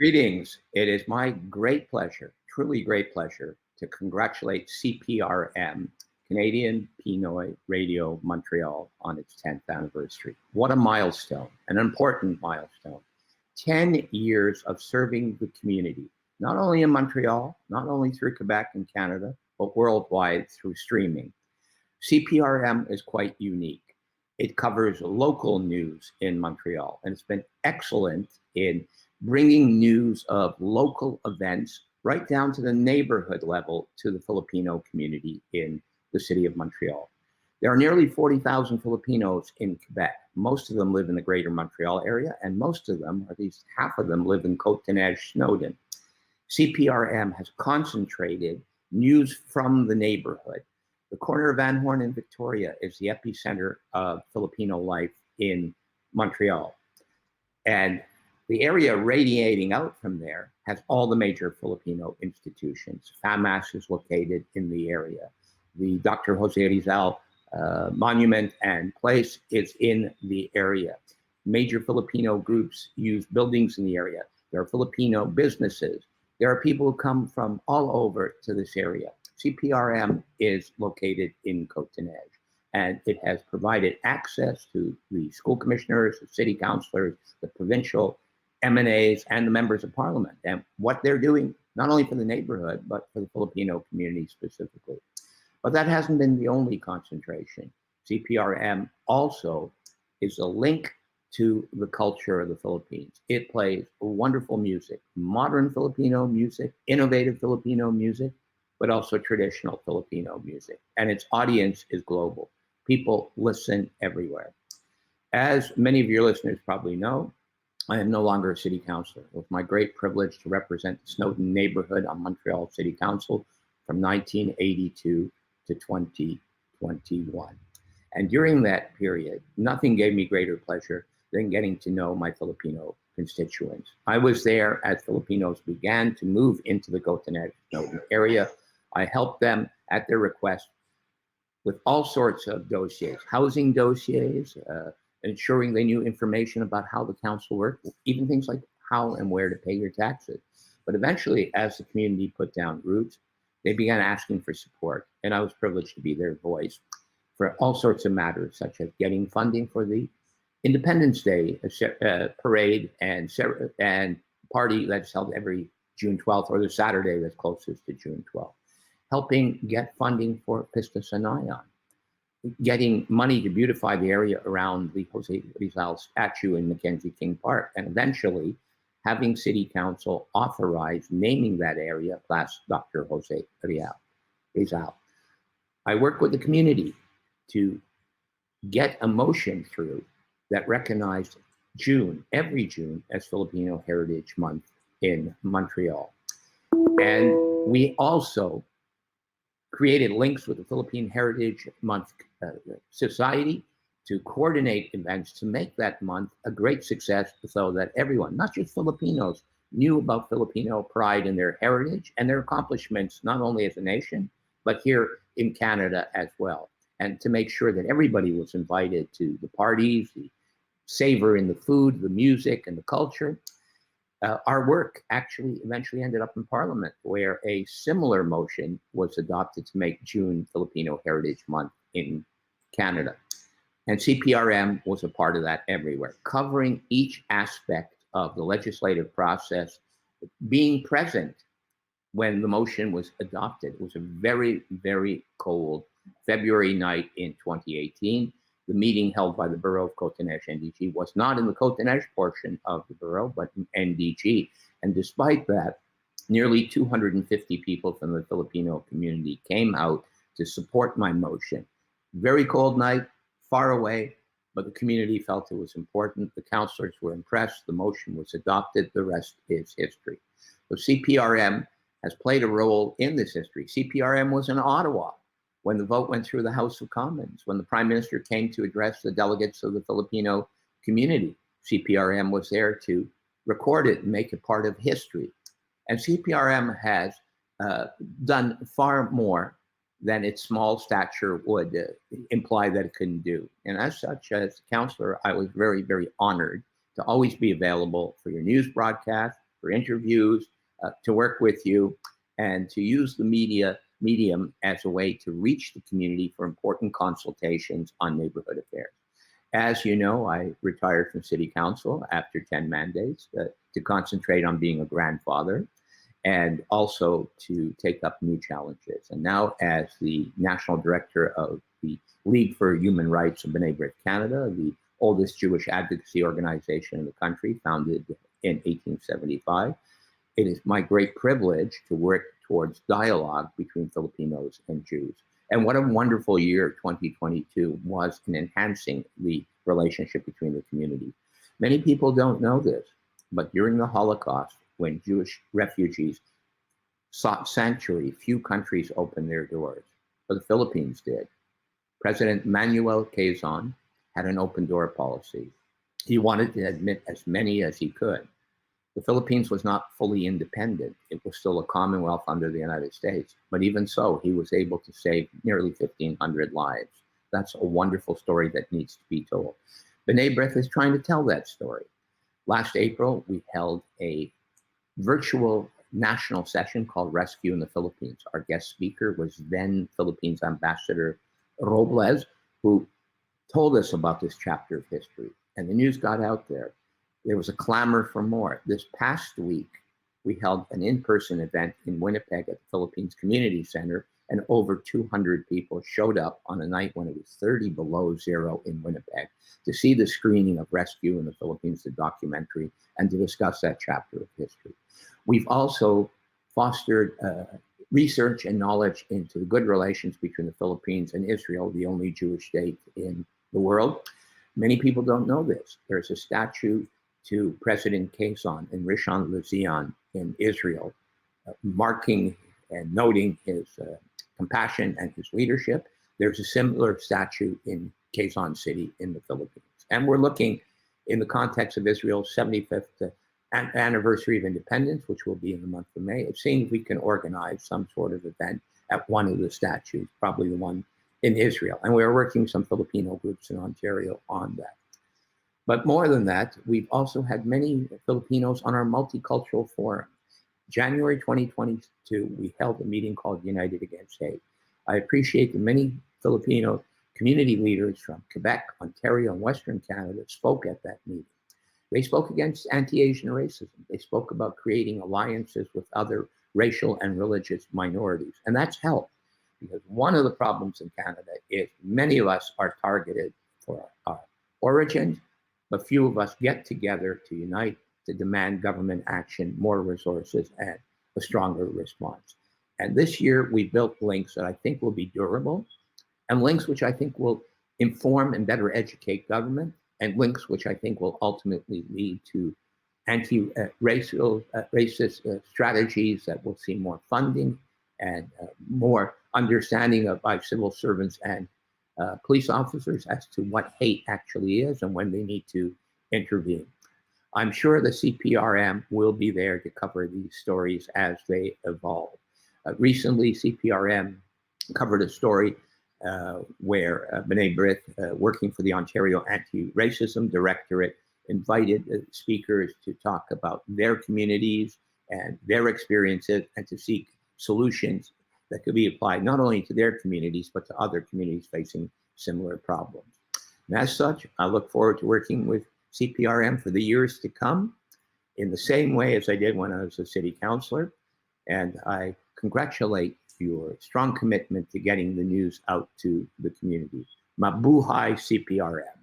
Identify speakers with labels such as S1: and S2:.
S1: Greetings. It is my great pleasure, truly great pleasure, to congratulate CPRM, Canadian Pinoy Radio Montreal, on its 10th anniversary. What a milestone, an important milestone. 10 years of serving the community, not only in Montreal, not only through Quebec and Canada, but worldwide through streaming. CPRM is quite unique. It covers local news in Montreal, and it's been excellent in bringing news of local events right down to the neighborhood level to the Filipino community in the city of Montreal. There are nearly 40,000 Filipinos in Quebec. Most of them live in the greater Montreal area, and most of them, or at least half of them, live in Côte-des-Neiges-Snowden. CPRM has concentrated news from the neighborhood. The corner of Van Horn and Victoria is the epicenter of Filipino life in Montreal. And the area radiating out from there has all the major Filipino institutions. FAMAS is located in the area. The Dr. Jose Rizal monument and place is in the area. Major Filipino groups use buildings in the area. There are Filipino businesses. There are people who come from all over to this area. CPRM is located in Côte-des-Neiges, and it has provided access to the school commissioners, the city councilors, the provincial MNAs, and the members of parliament, and what they're doing, not only for the neighborhood, but for the Filipino community specifically. But that hasn't been the only concentration. CPRM also is a link to the culture of the Philippines. It plays wonderful music, modern Filipino music, innovative Filipino music, but also traditional Filipino music. And its audience is global. People listen everywhere. As many of your listeners probably know, I am no longer a city councilor. It was my great privilege to represent the Snowden neighborhood on Montreal City Council from 1982 to 2021. And during that period, nothing gave me greater pleasure than getting to know my Filipino constituents. I was there as Filipinos began to move into the Côte-des-Neiges area. I helped them at their request with all sorts of dossiers, housing dossiers, ensuring they knew information about how the council worked, even things like how and where to pay your taxes. But eventually, as the community put down roots, they began asking for support, and I was privileged to be their voice for all sorts of matters, such as getting funding for the Independence Day parade and party that's held every June 12th, or the Saturday that's closest to June 12th. Helping get funding for Pista Sanayan, getting money to beautify the area around the Jose Rizal statue in Mackenzie King Park, and eventually having City Council authorize naming that area Place Dr. Jose Rizal. I work with the community to get a motion through that recognized June, every June, as Filipino Heritage Month in Montreal. And we also created links with the Philippine Heritage Month Society to coordinate events to make that month a great success, so that everyone, not just Filipinos, knew about Filipino pride in their heritage and their accomplishments, not only as a nation, but here in Canada as well. And to make sure that everybody was invited to the parties, the savor in the food, the music, and the culture. Our work actually eventually ended up in Parliament, where a similar motion was adopted to make June Filipino Heritage Month in Canada. And CPRM was a part of that everywhere, covering each aspect of the legislative process, being present when the motion was adopted. It was a very, very cold February night in 2018. The meeting held by the Borough of Côte-des-Neiges NDG was not in the Côte-des-Neiges portion of the borough, but in NDG. And despite that, nearly 250 people from the Filipino community came out to support my motion. Very cold night, far away, but the community felt it was important. The councillors were impressed. The motion was adopted. The rest is history. So CPRM has played a role in this history. CPRM was in Ottawa when the vote went through the House of Commons, when the Prime Minister came to address the delegates of the Filipino community. CPRM was there to record it and make it part of history. And CPRM has done far more than its small stature would imply that it couldn't do. And as such, as councillor, I was very, very honored to always be available for your news broadcast, for interviews, to work with you, and to use the medium as a way to reach the community for important consultations on neighborhood affairs. As you know, I retired from city council after 10 mandates to concentrate on being a grandfather and also to take up new challenges. And now as the national director of the League for Human Rights of B'nai B'rith Canada, the oldest Jewish advocacy organization in the country, founded in 1875, it is my great privilege to work towards dialogue between Filipinos and Jews. And what a wonderful year 2022 was in enhancing the relationship between the communities. Many people don't know this, but during the Holocaust, when Jewish refugees sought sanctuary, few countries opened their doors, but the Philippines did. President Manuel Quezon had an open door policy. He wanted to admit as many as he could. The Philippines was not fully independent. It was still a commonwealth under the United States. But even so, he was able to save nearly 1,500 lives. That's a wonderful story that needs to be told. B'nai B'rith is trying to tell that story. Last April, we held a virtual national session called Rescue in the Philippines. Our guest speaker was then Philippines Ambassador Robles, who told us about this chapter of history. And the news got out there. There was a clamor for more. This past week, we held an in-person event in Winnipeg at the Philippines Community Center, and over 200 people showed up on a night when it was 30 below zero in Winnipeg to see the screening of Rescue in the Philippines, the documentary, and to discuss that chapter of history. We've also fostered research and knowledge into the good relations between the Philippines and Israel, the only Jewish state in the world. Many people don't know this. There's a statue to President Quezon in Rishon LeZion in Israel, marking and noting his compassion and his leadership. There's a similar statue in Quezon City in the Philippines. And we're looking in the context of Israel's 75th anniversary of independence, which will be in the month of May, of seeing if we can organize some sort of event at one of the statues, probably the one in Israel. And we're working with some Filipino groups in Ontario on that. But more than that, we've also had many Filipinos on our multicultural forum. January 2022, we held a meeting called United Against Hate. I appreciate the many Filipino community leaders from Quebec, Ontario, and Western Canada spoke at that meeting. They spoke against anti-Asian racism. They spoke about creating alliances with other racial and religious minorities. And that's helped, because one of the problems in Canada is many of us are targeted for our origins, but few of us get together to unite to demand government action, more resources, and a stronger response. And this year, we built links that I think will be durable, and links which I think will inform and better educate government, and links which I think will ultimately lead to racist strategies that will see more funding and more understanding of by civil servants and police officers as to what hate actually is and when they need to intervene. I'm sure the CPRM will be there to cover these stories as they evolve. Recently, CPRM covered a story where B'nai B'rith, working for the Ontario Anti-Racism Directorate, invited speakers to talk about their communities and their experiences and to seek solutions that could be applied not only to their communities, but to other communities facing similar problems. And as such, I look forward to working with CPRM for the years to come in the same way as I did when I was a city councillor. And I congratulate your strong commitment to getting the news out to the community. Mabuhay CPRM.